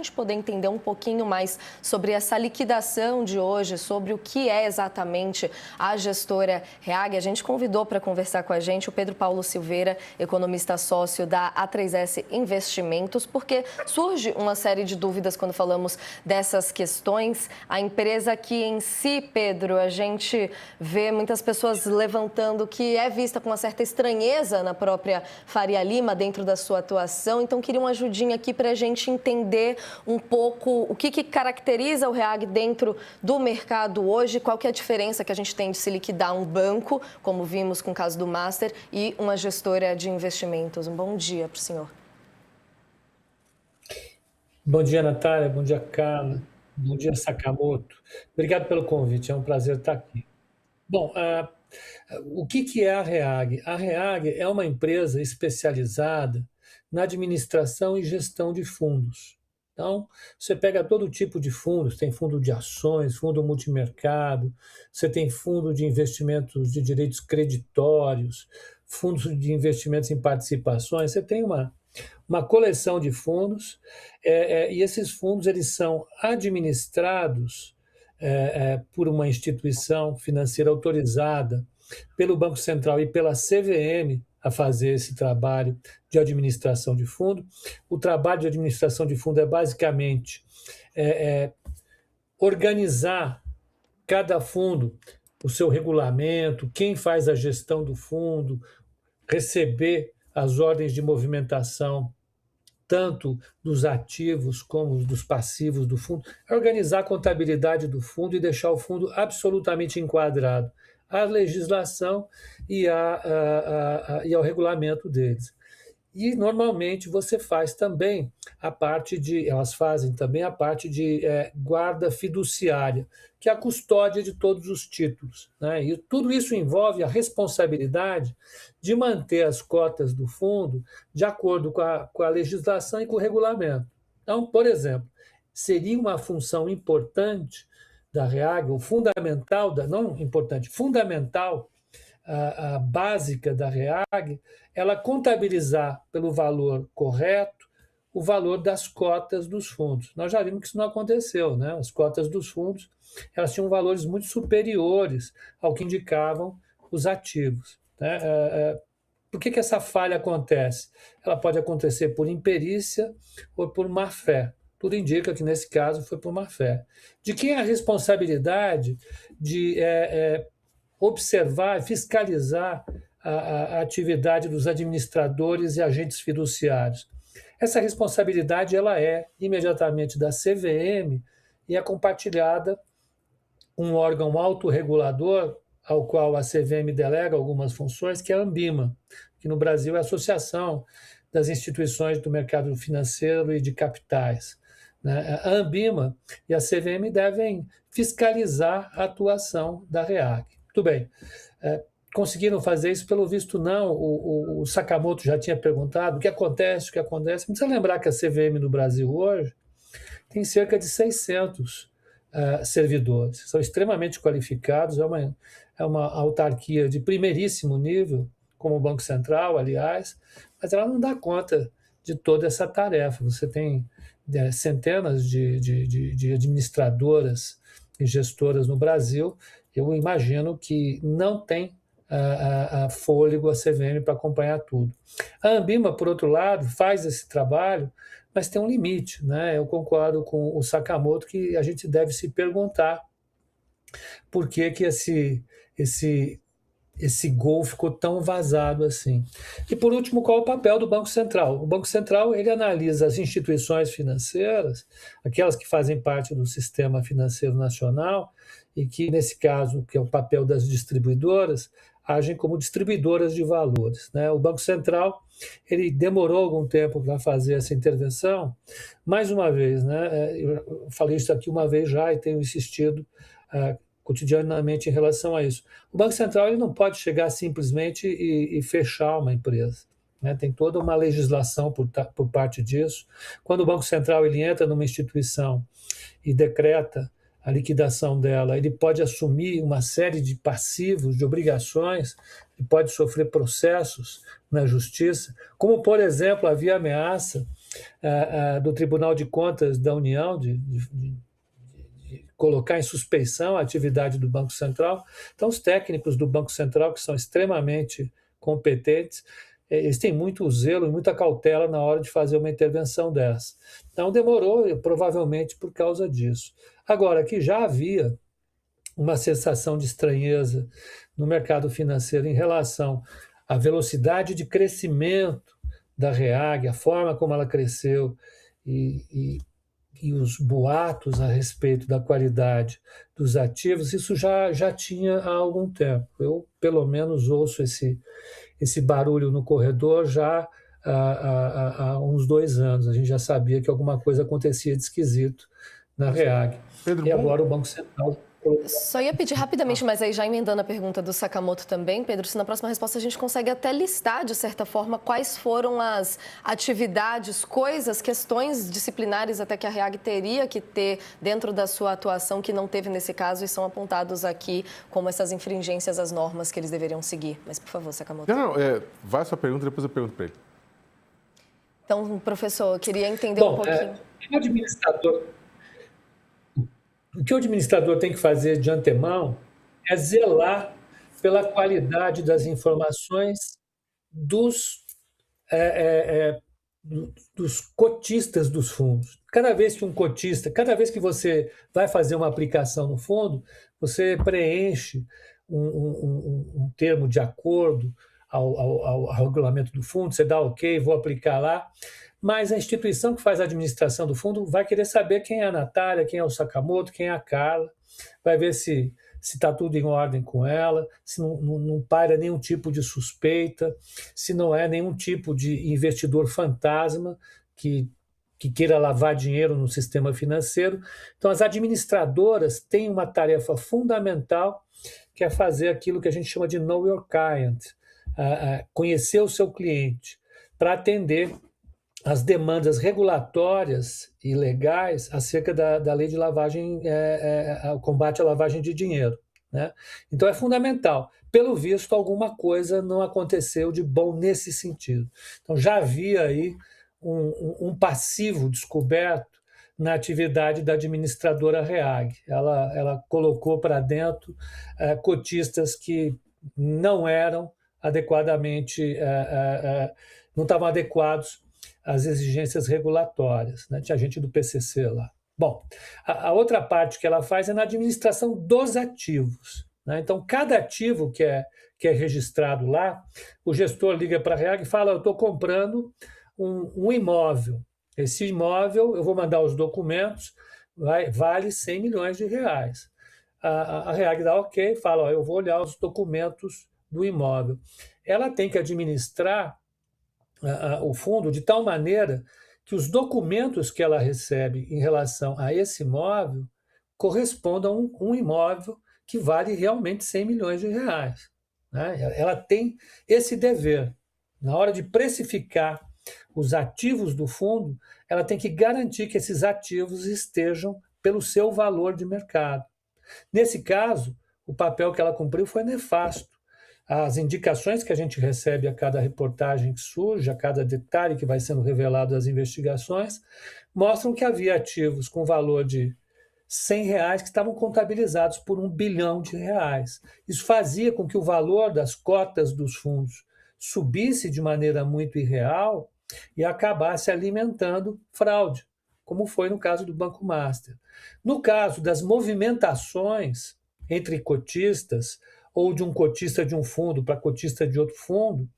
gente poder entender um pouquinho mais sobre essa liquidação de hoje, sobre o que é exatamente a gestora REAG, a gente convidou para conversar com a gente o Pedro Paulo Silveira, economista sócio da A3S Investimentos, porque surge uma série de dúvidas quando falamos dessas questões. A empresa que em si, Pedro, a gente vê muitas pessoas levantando que é vista com uma certa estranheza na própria Faria Lima dentro da sua atuação. Então, queria uma ajudinha aqui para a gente entender um pouco o que caracteriza o REAG dentro do mercado hoje, qual que é a diferença que a gente tem de se liquidar um banco, como vimos com o caso do Master, e uma gestora de investimentos. Um bom dia para o senhor. Bom dia, Natália. Bom dia, Carla. Bom dia, Sakamoto. Obrigado pelo convite, é um prazer estar aqui. Bom, o que é a REAG? A REAG é uma empresa especializada na administração e gestão de fundos. Então, você pega todo tipo de fundos, tem fundo de ações, fundo multimercado, você tem fundo de investimentos de direitos creditórios, fundos de investimentos em participações, você tem uma coleção de fundos, e esses fundos eles são administrados por uma instituição financeira autorizada pelo Banco Central e pela CVM a fazer esse trabalho de administração de fundo. O trabalho de administração de fundo é basicamente organizar cada fundo, o seu regulamento, quem faz a gestão do fundo, receber as ordens de movimentação tanto dos ativos como dos passivos do fundo, é organizar a contabilidade do fundo e deixar o fundo absolutamente enquadrado à legislação e ao regulamento deles. E, normalmente, você faz também elas fazem também a parte de guarda fiduciária, que é a custódia de todos os títulos, né? E tudo isso envolve a responsabilidade de manter as cotas do fundo de acordo com a legislação e com o regulamento. Então, por exemplo, seria uma função importante da REAG, ou fundamental, não importante, fundamental, a básica da REAG, ela contabilizar pelo valor correto o valor das cotas dos fundos. Nós já vimos que isso não aconteceu, né? As cotas dos fundos elas tinham valores muito superiores ao que indicavam os ativos, né? Por que essa falha acontece? Ela pode acontecer por imperícia ou por má-fé. Tudo indica que, nesse caso, foi por má-fé. De quem é a responsabilidade de observar e fiscalizar a atividade dos administradores e agentes fiduciários? Essa responsabilidade ela é imediatamente da CVM e é compartilhada com um órgão autorregulador ao qual a CVM delega algumas funções, que é a Ambima, que no Brasil é a Associação das Instituições do Mercado Financeiro e de Capitais, né? A Ambima e a CVM devem fiscalizar a atuação da REAG. Muito bem. Conseguiram fazer isso? Pelo visto, não. O Sakamoto já tinha perguntado o que acontece. Precisa lembrar que a CVM no Brasil hoje tem cerca de 600 servidores. São extremamente qualificados, é uma autarquia de primeiríssimo nível, como o Banco Central, aliás, mas ela não dá conta de toda essa tarefa. Você tem centenas de administradoras e gestoras no Brasil. Eu imagino que não tem fôlego a CVM para acompanhar tudo. A Ambima, por outro lado, faz esse trabalho, mas tem um limite, né? Eu concordo com o Sakamoto que a gente deve se perguntar por que esse gol ficou tão vazado assim. E, por último, qual é o papel do Banco Central? O Banco Central ele analisa as instituições financeiras, aquelas que fazem parte do sistema financeiro nacional, e que, nesse caso, que é o papel das distribuidoras, agem como distribuidoras de valores, né? O Banco Central ele demorou algum tempo para fazer essa intervenção. Mais uma vez, né? Eu falei isso aqui uma vez já e tenho insistido cotidianamente em relação a isso. O Banco Central ele não pode chegar simplesmente e fechar uma empresa, né? Tem toda uma legislação por parte disso. Quando o Banco Central ele entra numa instituição e decreta a liquidação dela, ele pode assumir uma série de passivos, de obrigações, e pode sofrer processos na justiça, como, por exemplo, havia ameaça do Tribunal de Contas da União de colocar em suspeição a atividade do Banco Central. Então, os técnicos do Banco Central, que são extremamente competentes, eles têm muito zelo e muita cautela na hora de fazer uma intervenção dessa. Então, demorou, provavelmente, por causa disso. Agora, que já havia uma sensação de estranheza no mercado financeiro em relação à velocidade de crescimento da REAG, a forma como ela cresceu e os boatos a respeito da qualidade dos ativos, isso já tinha há algum tempo. Eu, pelo menos, ouço esse barulho no corredor já há uns 2 anos. A gente já sabia que alguma coisa acontecia de esquisito na REAG. Pedro, e agora o Banco Central... Só ia pedir rapidamente, mas aí já emendando a pergunta do Sakamoto também, Pedro, se na próxima resposta a gente consegue até listar, de certa forma, quais foram as atividades, coisas, questões disciplinares até que a REAG teria que ter dentro da sua atuação que não teve nesse caso e são apontados aqui como essas infringências às normas que eles deveriam seguir. Mas, por favor, Sakamoto. Vai a sua pergunta, depois eu pergunto para ele. Então, professor, eu queria entender um pouquinho. O que o administrador tem que fazer de antemão é zelar pela qualidade das informações dos cotistas dos fundos. Cada vez que você vai fazer uma aplicação no fundo, você preenche um termo de acordo ao regulamento do fundo, você dá ok, vou aplicar lá. Mas a instituição que faz a administração do fundo vai querer saber quem é a Natália, quem é o Sakamoto, quem é a Carla, vai ver se está tudo em ordem com ela, se não paira nenhum tipo de suspeita, se não é nenhum tipo de investidor fantasma que queira lavar dinheiro no sistema financeiro. Então, as administradoras têm uma tarefa fundamental, que é fazer aquilo que a gente chama de Know Your Client, conhecer o seu cliente, para atender as demandas regulatórias e legais acerca da lei de lavagem, o combate à lavagem de dinheiro, né? Então é fundamental. Pelo visto, alguma coisa não aconteceu de bom nesse sentido. Então já havia aí um passivo descoberto na atividade da administradora REAG. Ela colocou para dentro cotistas que não eram adequadamente, não estavam adequados às exigências regulatórias, né? Tinha gente do PCC lá. Bom, a outra parte que ela faz é na administração dos ativos, né? Então, cada ativo que é registrado lá, o gestor liga para a REAG e fala: eu estou comprando um imóvel. Esse imóvel, eu vou mandar os documentos, vale 100 milhões de reais. A REAG dá ok, fala: eu vou olhar os documentos do imóvel. Ela tem que administrar o fundo de tal maneira que os documentos que ela recebe em relação a esse imóvel correspondam a um imóvel que vale realmente 100 milhões de reais, né? Ela tem esse dever. Na hora de precificar os ativos do fundo, ela tem que garantir que esses ativos estejam pelo seu valor de mercado. Nesse caso, o papel que ela cumpriu foi nefasto. As indicações que a gente recebe a cada reportagem que surge, a cada detalhe que vai sendo revelado das investigações, mostram que havia ativos com valor de 100 reais que estavam contabilizados por 1 bilhão de reais. Isso fazia com que o valor das cotas dos fundos subisse de maneira muito irreal e acabasse alimentando fraude, como foi no caso do Banco Master. No caso das movimentações entre cotistas, ou de um cotista de um fundo para cotista de outro fundo,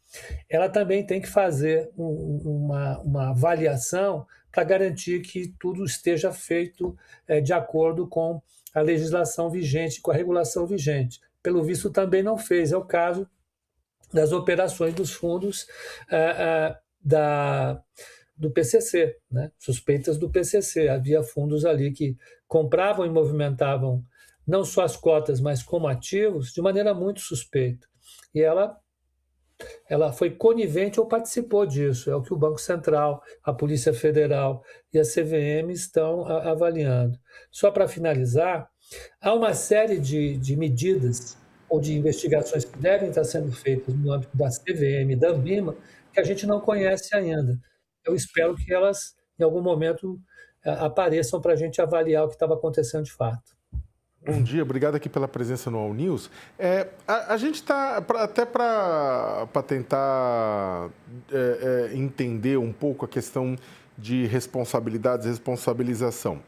ela também tem que fazer uma avaliação para garantir que tudo esteja feito de acordo com a legislação vigente, com a regulação vigente. Pelo visto, também não fez. É o caso das operações dos fundos do PCC, né? Suspeitas do PCC. Havia fundos ali que compravam e movimentavam não só as cotas, mas como ativos, de maneira muito suspeita. E ela foi conivente ou participou disso. É o que o Banco Central, a Polícia Federal e a CVM estão avaliando. Só para finalizar, há uma série de medidas ou de investigações que devem estar sendo feitas no âmbito da CVM e da Anbima que a gente não conhece ainda. eu espero que elas, em algum momento, apareçam para a gente avaliar o que estava acontecendo de fato. Bom dia, obrigado aqui pela presença no All News. A gente está, até para tentar entender um pouco a questão de responsabilidades, responsabilização.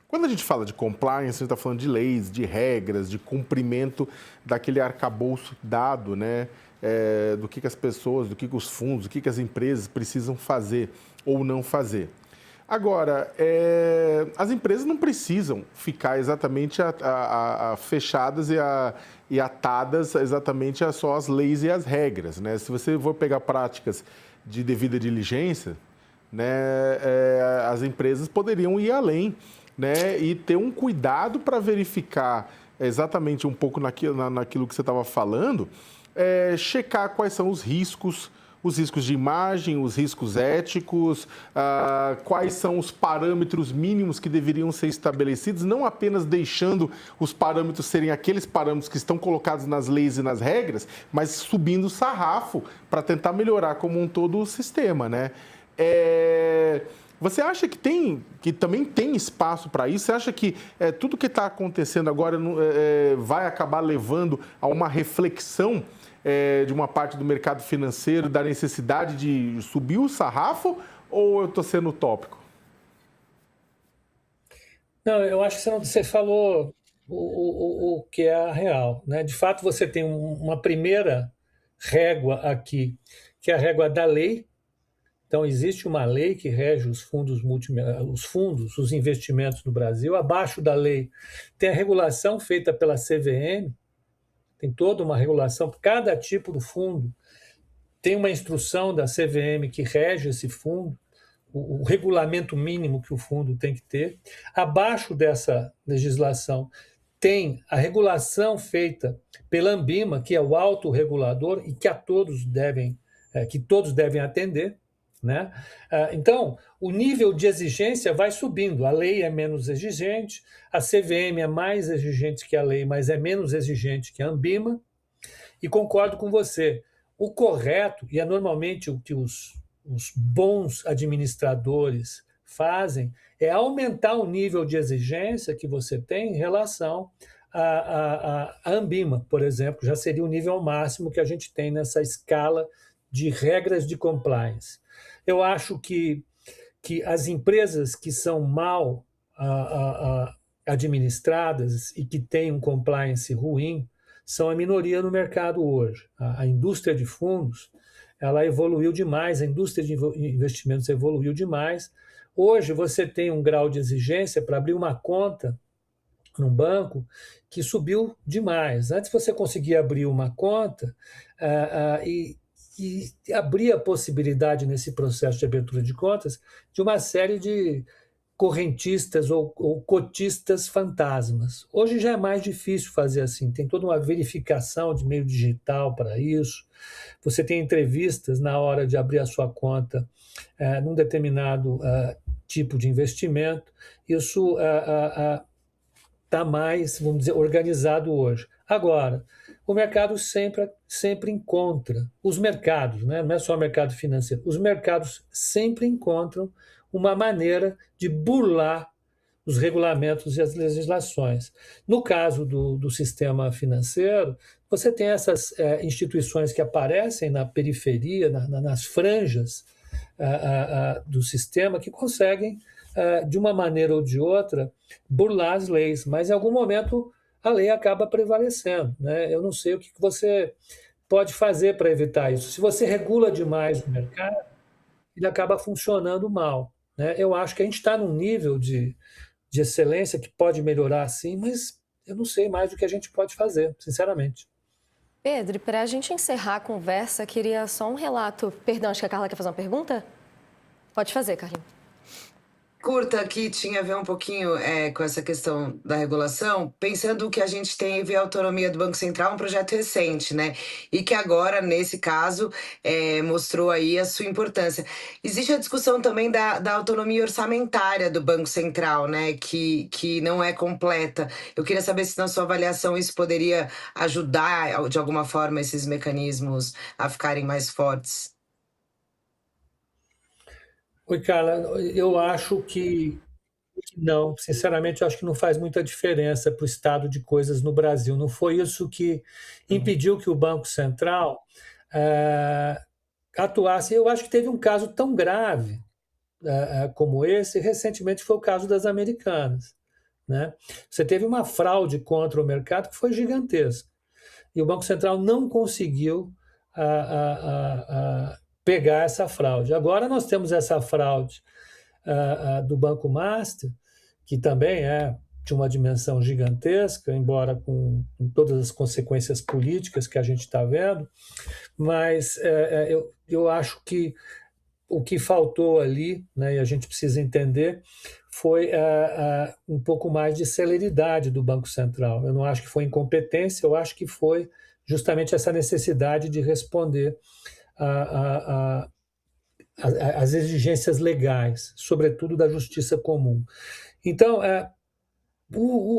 Quando a gente fala de compliance, a gente está falando de leis, de regras, de cumprimento daquele arcabouço dado, né? Do que as pessoas, do que os fundos, do que as empresas precisam fazer ou não fazer. Agora, as empresas não precisam ficar exatamente fechadas e atadas exatamente a só as leis e as regras, né? Se você for pegar práticas de devida diligência, né, as empresas poderiam ir além, né, e ter um cuidado para verificar exatamente um pouco naquilo que você estava falando, checar quais são os riscos de imagem, os riscos éticos, quais são os parâmetros mínimos que deveriam ser estabelecidos, não apenas deixando os parâmetros serem aqueles parâmetros que estão colocados nas leis e nas regras, mas subindo o sarrafo para tentar melhorar como um todo o sistema, né? Você acha que também tem espaço para isso? Você acha que tudo que está acontecendo agora vai acabar levando a uma reflexão de uma parte do mercado financeiro, da necessidade de subir o sarrafo, ou eu estou sendo utópico? Não, eu acho que você falou o que é a real, né? De fato, você tem uma primeira régua aqui, que é a régua da lei. Então, existe uma lei que rege os fundos, os investimentos no Brasil. Abaixo da lei tem a regulação feita pela CVM, tem toda uma regulação para cada tipo do fundo. Tem uma instrução da CVM que rege esse fundo, o regulamento mínimo que o fundo tem que ter. Abaixo dessa legislação tem a regulação feita pela Anbima, que é o autorregulador e que todos devem atender, né? Então, o nível de exigência vai subindo. A lei é menos exigente, a CVM é mais exigente que a lei, mas é menos exigente que a Anbima. E concordo com você. O correto, e é normalmente o que os bons administradores fazem, é aumentar o nível de exigência que você tem em relação à Anbima, por exemplo, já seria o nível máximo que a gente tem nessa escala de regras de compliance. Eu acho que as empresas que são mal administradas e que têm um compliance ruim são a minoria no mercado hoje. A indústria de fundos, ela evoluiu demais, a indústria de investimentos evoluiu demais. Hoje você tem um grau de exigência para abrir uma conta num banco que subiu demais. Antes você conseguia abrir uma conta e abrir a possibilidade nesse processo de abertura de contas de uma série de correntistas ou cotistas fantasmas. Hoje já é mais difícil fazer assim, tem toda uma verificação de meio digital para isso, você tem entrevistas na hora de abrir a sua conta num determinado tipo de investimento, isso está mais, vamos dizer, organizado hoje. Agora, o mercado sempre encontra, os mercados, né? Não é só o mercado financeiro, os mercados sempre encontram uma maneira de burlar os regulamentos e as legislações. No caso do sistema financeiro, você tem essas instituições que aparecem na periferia, nas franjas do sistema, que conseguem, de uma maneira ou de outra, burlar as leis, mas em algum momento a lei acaba prevalecendo, né? Eu não sei o que você pode fazer para evitar isso. Se você regula demais o mercado, ele acaba funcionando mal, né? Eu acho que a gente está num nível de excelência que pode melhorar sim, mas eu não sei mais o que a gente pode fazer, sinceramente. Pedro, para a gente encerrar a conversa, queria só um relato. Perdão, acho que a Carla quer fazer uma pergunta? Pode fazer, Carlinhos. Curta que tinha a ver um pouquinho com essa questão da regulação, pensando que a gente teve a autonomia do Banco Central, um projeto recente, né? E que agora, nesse caso, mostrou aí a sua importância. Existe a discussão também da autonomia orçamentária do Banco Central, né? Que não é completa. Eu queria saber se, na sua avaliação, isso poderia ajudar, de alguma forma, esses mecanismos a ficarem mais fortes. Oi, Carla, eu acho que não, sinceramente, eu acho que não faz muita diferença para o estado de coisas no Brasil. Não foi isso que impediu que o Banco Central eh, atuasse. Eu acho que teve um caso tão grave como esse, recentemente foi o caso das Americanas, né? Você teve uma fraude contra o mercado que foi gigantesca. E o Banco Central não conseguiu pegar essa fraude. Agora nós temos essa fraude do Banco Master, que também é de uma dimensão gigantesca, embora com todas as consequências políticas que a gente está vendo, mas eu acho que o que faltou ali, né, e a gente precisa entender, foi um pouco mais de celeridade do Banco Central. Eu não acho que foi incompetência, eu acho que foi justamente essa necessidade de responder às exigências legais, sobretudo da justiça comum. Então,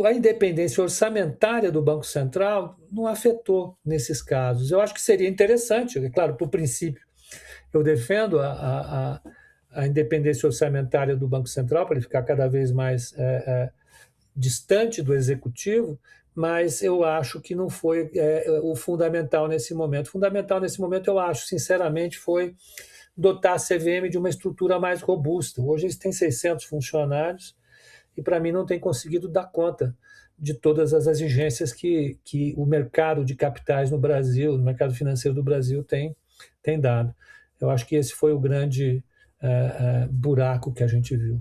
a independência orçamentária do Banco Central não afetou nesses casos. Eu acho que seria interessante, é claro, por princípio, eu defendo a independência orçamentária do Banco Central para ele ficar cada vez mais distante do executivo, mas eu acho que não foi o fundamental nesse momento. O fundamental nesse momento, eu acho, sinceramente, foi dotar a CVM de uma estrutura mais robusta. Hoje eles têm 600 funcionários e, para mim, não tem conseguido dar conta de todas as exigências que o mercado de capitais no Brasil, no mercado financeiro do Brasil tem dado. Eu acho que esse foi o grande buraco que a gente viu.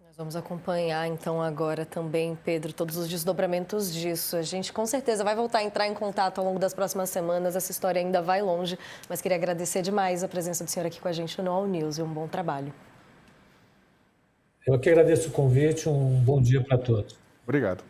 Nós vamos acompanhar, então, agora também, Pedro, todos os desdobramentos disso. A gente, com certeza, vai voltar a entrar em contato ao longo das próximas semanas. Essa história ainda vai longe, mas queria agradecer demais a presença do senhor aqui com a gente no All News e um bom trabalho. Eu que agradeço o convite, um bom dia para todos. Obrigado.